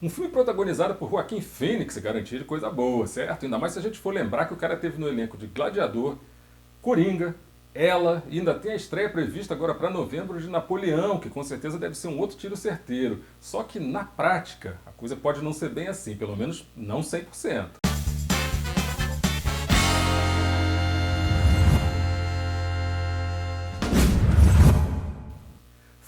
Um filme protagonizado por Joaquin Phoenix, garantia de coisa boa, certo? Ainda mais se a gente for lembrar que o cara teve no elenco de Gladiador, Coringa, ela, e ainda tem a estreia prevista agora para novembro de Napoleão, que com certeza deve ser um outro tiro certeiro. Só que na prática, a coisa pode não ser bem assim, pelo menos não 100%.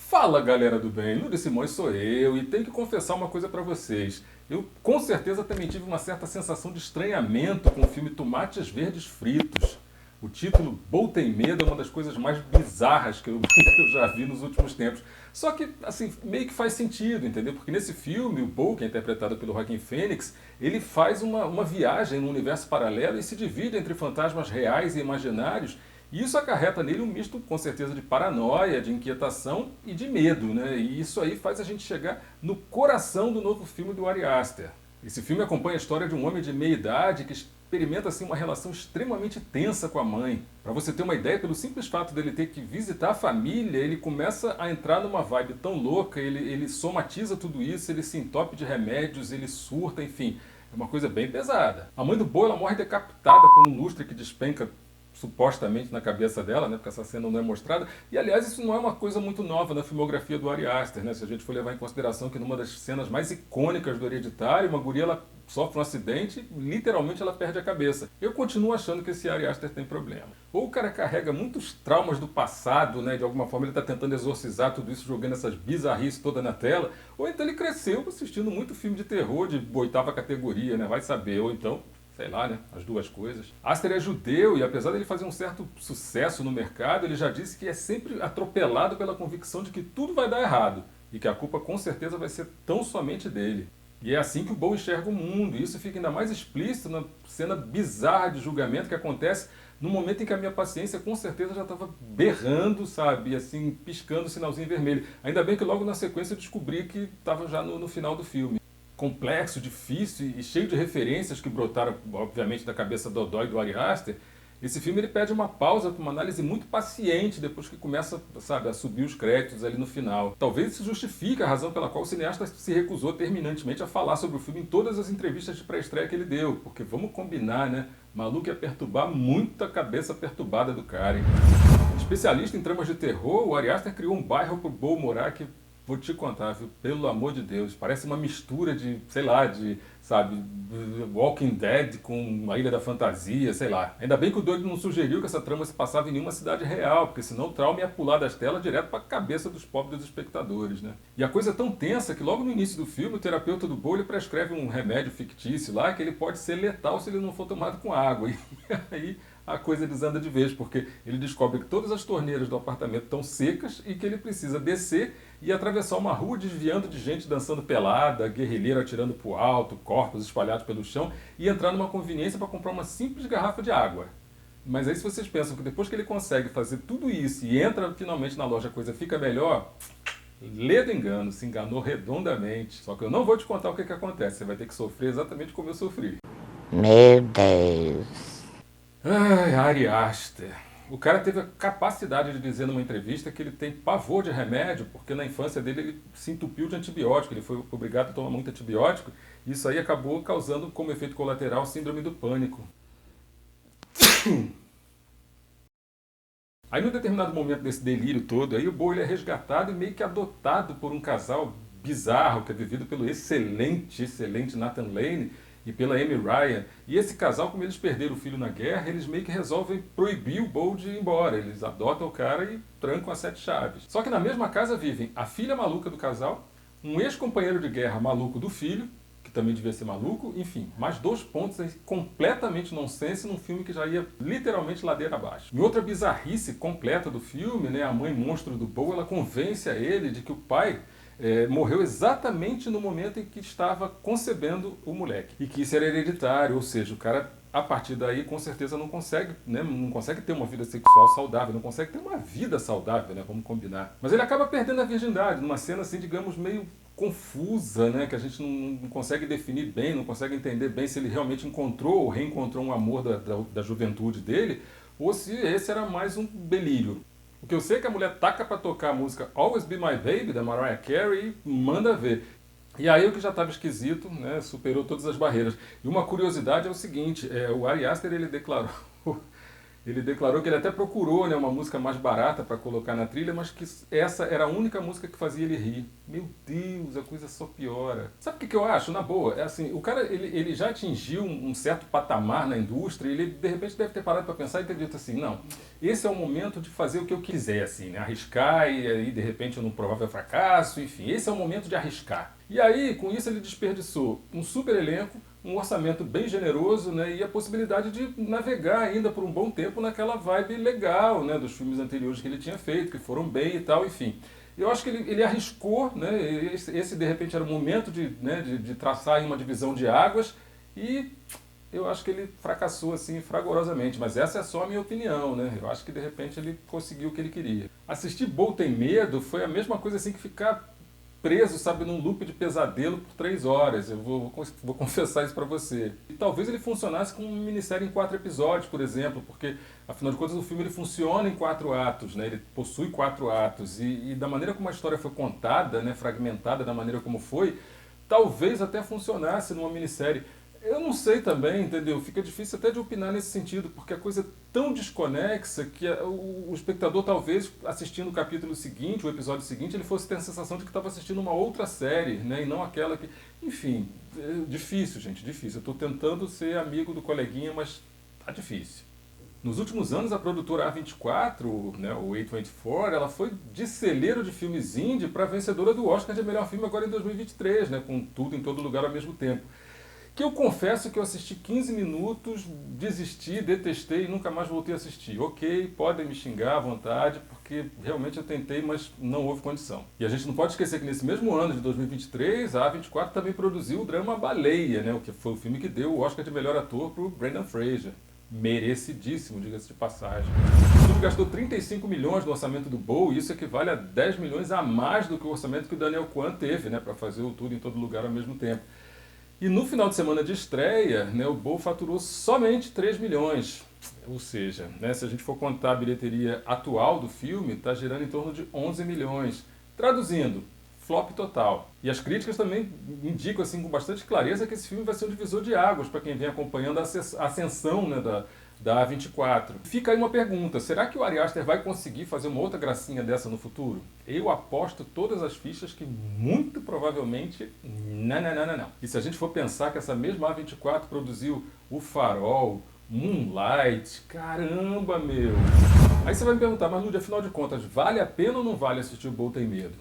Fala galera do bem, Lúcio Simões sou eu e tenho que confessar uma coisa pra vocês. Eu com certeza também tive uma certa sensação de estranhamento com o filme Tomates Verdes Fritos. O título Bo Tem Medo é uma das coisas mais bizarras que eu, que eu já vi nos últimos tempos. Só que, assim, meio que faz sentido, entendeu? Porque nesse filme, o Bo, que é interpretado pelo Joaquin Phoenix, ele faz uma viagem num universo paralelo e se divide entre fantasmas reais e imaginários. E isso acarreta nele um misto, com certeza, de paranoia, de inquietação e de medo, né? E isso aí faz a gente chegar no coração do novo filme do Ari Aster. Esse filme acompanha a história de um homem de meia idade que experimenta assim uma relação extremamente tensa com a mãe. Para você ter uma ideia, pelo simples fato dele ter que visitar a família, ele começa a entrar numa vibe tão louca, ele somatiza tudo isso, ele se entope de remédios, ele surta, enfim, é uma coisa bem pesada. A mãe do Bo, ela morre decapitada por um lustre que despenca supostamente na cabeça dela, né, porque essa cena não é mostrada. E, aliás, isso não é uma coisa muito nova na filmografia do Ari Aster, né? Se a gente for levar em consideração que numa das cenas mais icônicas do Hereditário, uma guria ela sofre um acidente e literalmente ela perde a cabeça. Eu continuo achando que esse Ari Aster tem problema. Ou o cara carrega muitos traumas do passado, né? De alguma forma ele está tentando exorcizar tudo isso, jogando essas bizarrices toda na tela. Ou então ele cresceu assistindo muito filme de terror de 8ª categoria, né? Vai saber. Ou então, sei lá, né? As duas coisas. Aster é judeu e apesar dele fazer um certo sucesso no mercado, ele já disse que é sempre atropelado pela convicção de que tudo vai dar errado e que a culpa com certeza vai ser tão somente dele. E é assim que o Bo enxerga o mundo, e isso fica ainda mais explícito na cena bizarra de julgamento que acontece no momento em que a minha paciência com certeza já estava berrando, sabe, assim, piscando o sinalzinho vermelho. Ainda bem que logo na sequência eu descobri que estava já no final do filme. Complexo, difícil e cheio de referências que brotaram, obviamente, da cabeça dodói do Ari Aster, esse filme ele pede uma pausa para uma análise muito paciente depois que começa, sabe, a subir os créditos ali no final. Talvez isso justifique a razão pela qual o cineasta se recusou terminantemente a falar sobre o filme em todas as entrevistas de pré-estreia que ele deu, porque vamos combinar, né? Maluco ia perturbar muito a cabeça perturbada do cara, hein? Especialista em tramas de terror, o Ari Aster criou um bairro pro Bo morar que, vou te contar, viu? Pelo amor de Deus, parece uma mistura de, sei lá, de, sabe, Walking Dead com a Ilha da Fantasia, sei lá. Ainda bem que o doido não sugeriu que essa trama se passava em nenhuma cidade real, porque senão o trauma ia pular das telas direto para a cabeça dos pobres espectadores, né? E a coisa é tão tensa que logo no início do filme o terapeuta do Bo prescreve um remédio fictício lá que ele pode ser letal se ele não for tomado com água. E aí a coisa desanda de vez, porque ele descobre que todas as torneiras do apartamento estão secas e que ele precisa descer e atravessar uma rua desviando de gente dançando pelada, guerrilheiro atirando pro alto, corpos espalhados pelo chão e entrar numa conveniência para comprar uma simples garrafa de água. Mas aí se vocês pensam que depois que ele consegue fazer tudo isso e entra finalmente na loja a coisa fica melhor, lê do engano, se enganou redondamente. Só que eu não vou te contar o que acontece, você vai ter que sofrer exatamente como eu sofri. Meu Deus. Ai, Ari Aster. O cara teve a capacidade de dizer numa entrevista que ele tem pavor de remédio, porque na infância dele ele se entupiu de antibiótico, ele foi obrigado a tomar muito antibiótico, e isso aí acabou causando como efeito colateral síndrome do pânico. Aí num determinado momento desse delírio todo, aí o Bo ele é resgatado e meio que adotado por um casal bizarro, que é vivido pelo excelente Nathan Lane, e pela Amy Ryan. E esse casal, como eles perderam o filho na guerra, eles meio que resolvem proibir o Bo de ir embora. Eles adotam o cara e trancam as 7 chaves. Só que na mesma casa vivem a filha maluca do casal, um ex-companheiro de guerra maluco do filho, que também devia ser maluco, enfim, mais 2 pontos aí completamente nonsense num filme que já ia literalmente ladeira abaixo. Em outra bizarrice completa do filme, né, a mãe monstro do Bo, ela convence a ele de que o pai morreu exatamente no momento em que estava concebendo o moleque. E que isso era hereditário, ou seja, o cara, a partir daí, com certeza não consegue, né, não consegue ter uma vida sexual saudável, não consegue ter uma vida saudável, né, vamos combinar. Mas ele acaba perdendo a virgindade, numa cena assim, digamos, meio confusa, né, que a gente não consegue definir bem, não consegue entender bem se ele realmente encontrou ou reencontrou um amor da juventude dele, ou se esse era mais um delírio. O que eu sei é que a mulher taca pra tocar a música Always Be My Baby, da Mariah Carey, e manda ver. E aí o que já estava esquisito, né, superou todas as barreiras. E uma curiosidade é o seguinte, o Ari Aster ele declarou que ele até procurou, né, uma música mais barata para colocar na trilha, mas que essa era a única música que fazia ele rir. Meu Deus, a coisa só piora. Sabe o que eu acho? Na boa, é assim, o cara ele já atingiu um certo patamar na indústria, e ele de repente deve ter parado para pensar e ter dito assim, não, esse é o momento de fazer o que eu quiser, assim, né, arriscar e aí de repente num provável fracasso, enfim, esse é o momento de arriscar. E aí, com isso, ele desperdiçou um super elenco, um orçamento bem generoso, né, e a possibilidade de navegar ainda por um bom tempo naquela vibe legal, né, dos filmes anteriores que ele tinha feito, que foram bem e tal, enfim. Eu acho que ele arriscou, né, esse de repente era o momento de traçar uma divisão de águas, e eu acho que ele fracassou assim fragorosamente, mas essa é só a minha opinião, né? Eu acho que de repente ele conseguiu o que ele queria. Assistir Bolt Tem Medo foi a mesma coisa assim que ficar preso, sabe, num loop de pesadelo por 3 horas. Eu vou confessar isso pra você. E talvez ele funcionasse como uma minissérie em 4 episódios, por exemplo, porque, afinal de contas, o filme ele funciona em 4 atos, né? Ele possui 4 atos. E da maneira como a história foi contada, né, fragmentada da maneira como foi, talvez até funcionasse numa minissérie. Eu não sei também, entendeu? Fica difícil até de opinar nesse sentido, porque a coisa é tão desconexa que o espectador, talvez, assistindo o capítulo seguinte, o episódio seguinte, ele fosse ter a sensação de que estava assistindo uma outra série, né? E não aquela que... Enfim, é difícil, gente, difícil. Eu estou tentando ser amigo do coleguinha, mas tá difícil. Nos últimos anos, a produtora A24, né, o A24, ela foi de celeiro de filmes indie para vencedora do Oscar de melhor filme agora em 2023, né? Com tudo em todo lugar ao mesmo tempo. Que eu confesso que eu assisti 15 minutos, desisti, detestei e nunca mais voltei a assistir. Ok, podem me xingar à vontade, porque realmente eu tentei, mas não houve condição. E a gente não pode esquecer que nesse mesmo ano de 2023, a A24 também produziu o drama Baleia, né, o que foi o filme que deu o Oscar de melhor ator para o Brendan Fraser. Merecidíssimo, diga-se de passagem. O filme gastou 35 milhões no orçamento do Bow, e isso equivale a 10 milhões a mais do que o orçamento que o Daniel Kwan teve, né, para fazer o Tudo em Todo Lugar ao mesmo tempo. E no final de semana de estreia, né, o Bow faturou somente 3 milhões. Ou seja, né, se a gente for contar a bilheteria atual do filme, está girando em torno de 11 milhões. Traduzindo, flop total. E as críticas também indicam assim, com bastante clareza que esse filme vai ser um divisor de águas para quem vem acompanhando a ascensão, né, da A24. Fica aí uma pergunta, será que o Ari Aster vai conseguir fazer uma outra gracinha dessa no futuro? Eu aposto todas as fichas que muito provavelmente não. E se a gente for pensar que essa mesma A24 produziu O Farol, Moonlight, caramba, meu! Aí você vai me perguntar, mas Lúdia, afinal de contas, vale a pena ou não vale assistir o Bow Tem Medo?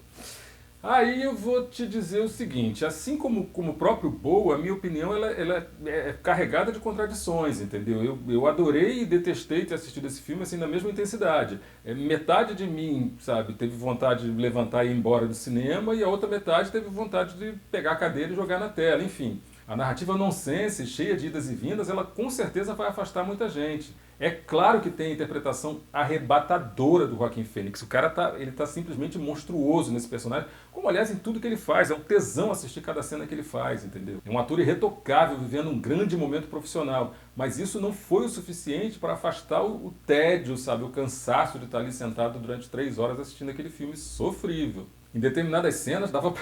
Aí eu vou te dizer o seguinte, assim como o próprio Bow, a minha opinião ela é carregada de contradições, entendeu? Eu adorei e detestei ter assistido esse filme assim na mesma intensidade. Metade de mim, sabe, teve vontade de levantar e ir embora do cinema, e a outra metade teve vontade de pegar a cadeira e jogar na tela, enfim. A narrativa nonsense, cheia de idas e vindas, ela com certeza vai afastar muita gente. É claro que tem a interpretação arrebatadora do Joaquin Phoenix. O cara ele tá simplesmente monstruoso nesse personagem, como aliás em tudo que ele faz. É um tesão assistir cada cena que ele faz, entendeu? É um ator irretocável, vivendo um grande momento profissional. Mas isso não foi o suficiente para afastar o tédio, sabe? O cansaço de estar ali sentado durante 3 horas assistindo aquele filme sofrível. Em determinadas cenas dava pra...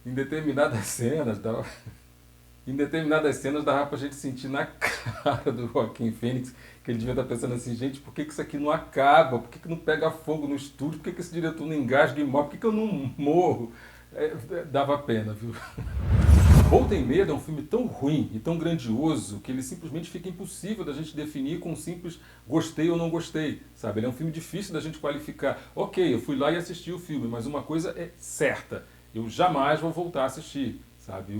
Em determinadas cenas dava pra gente sentir na cara do Joaquin Phoenix que ele devia estar pensando assim, gente, por que isso aqui não acaba? Por que não pega fogo no estúdio? Por que esse diretor não engasga e morre? Por que eu não morro? Dava pena, viu? Bow Tem Medo é um filme tão ruim e tão grandioso que ele simplesmente fica impossível da gente definir com um simples gostei ou não gostei, sabe? Ele é um filme difícil da gente qualificar. Ok, eu fui lá e assisti o filme, mas uma coisa é certa, eu jamais vou voltar a assistir, sabe?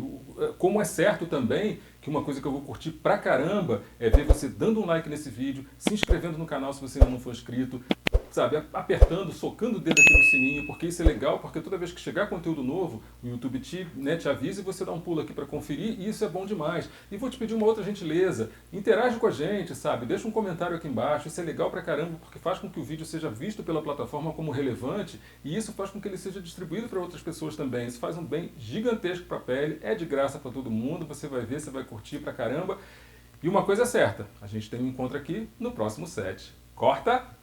Como é certo também que uma coisa que eu vou curtir pra caramba é ver você dando um like nesse vídeo, se inscrevendo no canal se você ainda não for inscrito, sabe, apertando, socando o dedo aqui no sininho, porque isso é legal, porque toda vez que chegar conteúdo novo, o YouTube te avisa e você dá um pulo aqui para conferir, e isso é bom demais. E vou te pedir uma outra gentileza, interage com a gente, sabe, deixa um comentário aqui embaixo, isso é legal pra caramba, porque faz com que o vídeo seja visto pela plataforma como relevante, e isso faz com que ele seja distribuído para outras pessoas também. Isso faz um bem gigantesco para a pele, é de graça para todo mundo, você vai ver, você vai curtir pra caramba. E uma coisa é certa, a gente tem um encontro aqui no próximo set. Corta!